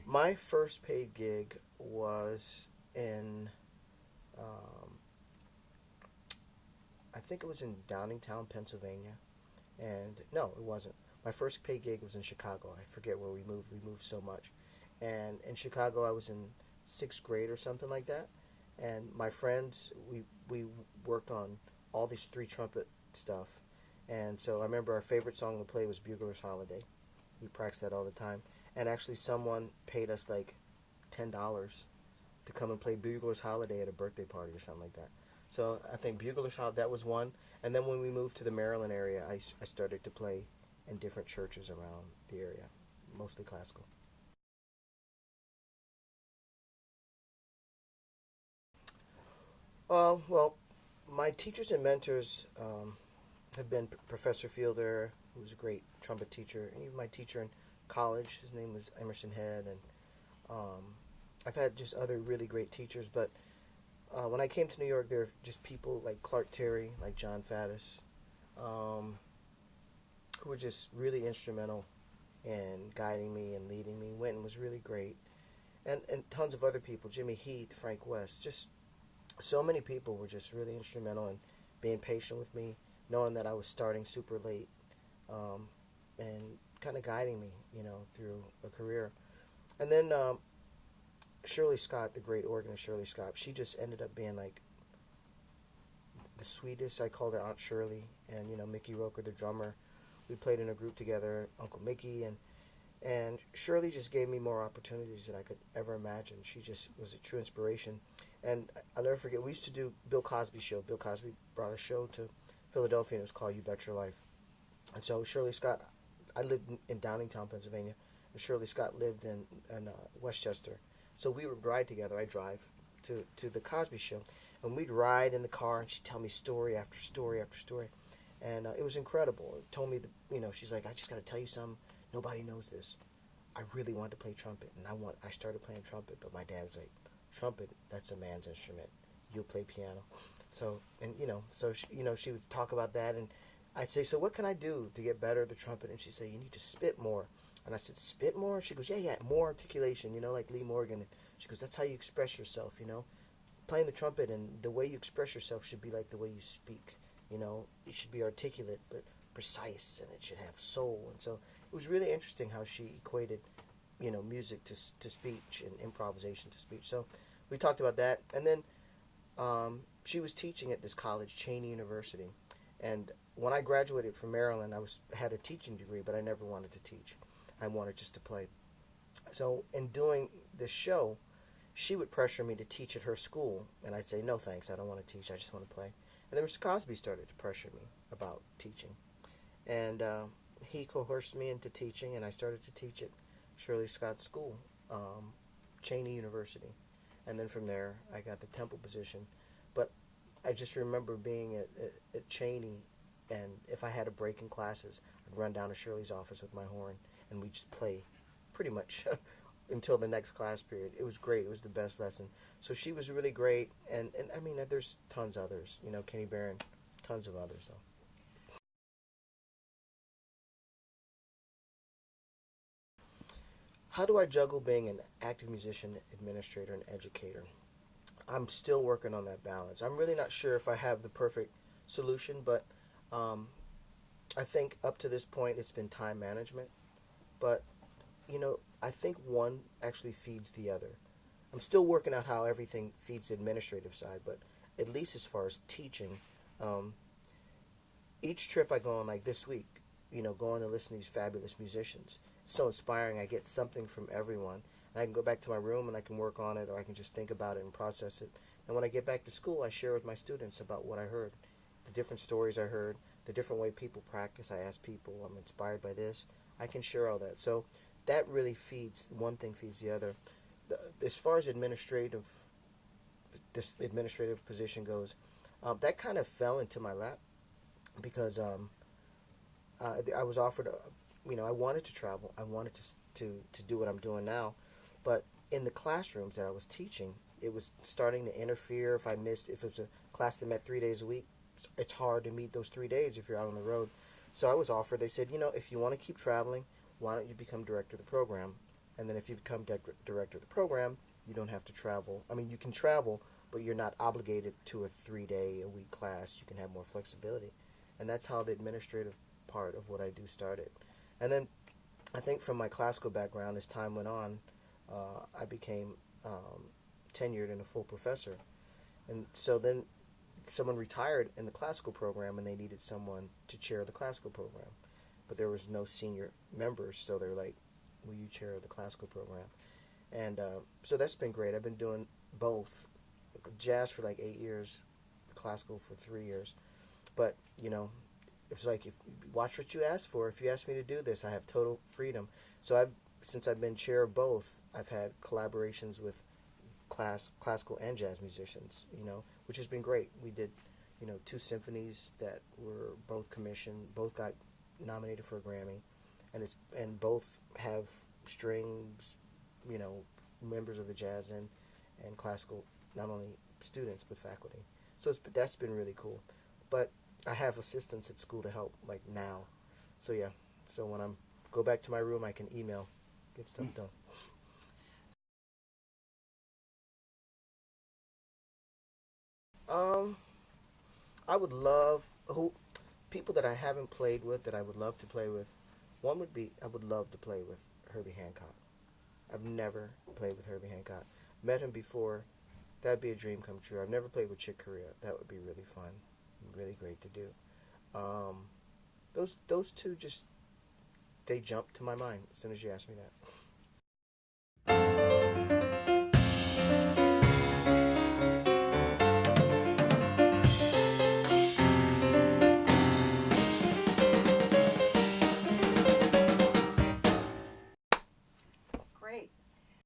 My first paid gig was in, um, I think it was in Downingtown, Pennsylvania. And no, it wasn't. My first paid gig was in Chicago. I forget where we moved. We moved so much. And in Chicago, I was in sixth grade or something like that. And my friends, we worked on all these three trumpet stuff. And so I remember our favorite song to play was Bugler's Holiday. We practiced that all the time. And actually, someone paid us like $10 to come and play Bugler's Holiday at a birthday party or something like that. So I think Bugler's Holiday, that was one. And then when we moved to the Maryland area, I started to play in different churches around the area, mostly classical. Well, my teachers and mentors have been Professor Fielder, who was a great trumpet teacher, and even my teacher in college. His name was Emerson Head, and um, I've had just other really great teachers. But when I came to New York, there were just people like Clark Terry, like John Faddis, um, who were just really instrumental in guiding me and leading me. Wynton was really great, and tons of other people, Jimmy Heath, Frank West, just so many people were just really instrumental in being patient with me, knowing that I was starting super late, um, and kind of guiding me, through a career. And then Shirley Scott, the great organist Shirley Scott, she just ended up being like the sweetest. I called her Aunt Shirley, and Mickey Roker, the drummer. We played in a group together, Uncle Mickey, and Shirley just gave me more opportunities than I could ever imagine. She just was a true inspiration. And I'll never forget, we used to do Bill Cosby show. Bill Cosby brought a show to Philadelphia, and it was called You Bet Your Life. And so Shirley Scott, I lived in Downingtown, Pennsylvania, and Shirley Scott lived in Westchester. So we would ride together. I'd drive to the Cosby show, and we'd ride in the car, and she'd tell me story after story after story. And it was incredible. It told me, she's like, I just got to tell you something. Nobody knows this. I really wanted to play trumpet, and I started playing trumpet, but my dad was like, trumpet, that's a man's instrument. You'll play piano. So, and she would talk about that, and I'd say, so what can I do to get better at the trumpet? And she'd say, you need to spit more. And I said, spit more? She goes, yeah, more articulation, like Lee Morgan. And she goes, that's how you express yourself. Playing the trumpet and the way you express yourself should be like the way you speak. It should be articulate but precise, and it should have soul. And so it was really interesting how she equated, music to speech and improvisation to speech. So we talked about that, and then she was teaching at this college, Cheney University. And when I graduated from Maryland, had a teaching degree, but I never wanted to teach. I wanted just to play. So in doing this show, she would pressure me to teach at her school, and I'd say, no thanks, I don't want to teach, I just want to play. And then Mr. Cosby started to pressure me about teaching. And he coerced me into teaching, and I started to teach at Shirley Scott School, Cheney University. And then from there, I got the Temple position. But I just remember being at Cheney, and if I had a break in classes, I'd run down to Shirley's office with my horn, and we'd just play pretty much until the next class period. It was great. It was the best lesson. So she was really great, and I mean, there's tons others. Kenny Barron, tons of others, though. How do I juggle being an active musician, administrator, and educator? I'm still working on that balance. I'm really not sure if I have the perfect solution, but um, I think up to this point it's been time management. But, I think one actually feeds the other. I'm still working out how everything feeds the administrative side, but at least as far as teaching, um, each trip I go on, like this week, going to listen to these fabulous musicians, it's so inspiring. I get something from everyone. And I can go back to my room and I can work on it, or I can just think about it and process it. And when I get back to school, I share with my students about what I heard, the different stories I heard, the different way people practice. I ask people, I'm inspired by this. I can share all that. So that really feeds, one thing feeds the other. As far as this administrative position goes, that kind of fell into my lap because I was offered, I wanted to travel. I wanted to do what I'm doing now. But in the classrooms that I was teaching, it was starting to interfere. If it was a class that met 3 days a week, it's hard to meet those 3 days if you're out on the road. So I was offered, they said, if you want to keep traveling, why don't you become director of the program? And then if you become director of the program, you don't have to travel. I mean, you can travel, but you're not obligated to a 3-day-a-week class. You can have more flexibility. And that's how the administrative part of what I do started. And then I think from my classical background, as time went on, I became tenured and a full professor. And so then someone retired in the classical program and they needed someone to chair the classical program. But there was no senior members, so they're like, will you chair the classical program? And so that's been great. I've been doing both, jazz for like 8 years, classical for 3 years. But, you know, it's like, if watch what you ask for. If you ask me to do this, I have total freedom. So since I've been chair of both, I've had collaborations with classical and jazz musicians, you know, which has been great. We did, you know, 2 symphonies that were both commissioned, both got nominated for a Grammy, and both have strings, you know, members of the jazz and classical, not only students but faculty. So that's been really cool. But I have assistants at school to help, like now. So yeah, so when I'm go back to my room, I can email, get stuff done. Um, I would love people that I haven't played with that I would love to play with. One would be I would love to play with Herbie Hancock. I've never played with Herbie Hancock. Met him before. That'd be a dream come true. I've never played with Corea. That would be really fun, really great to do. Um, those two just they jump to my mind as soon as you ask me that.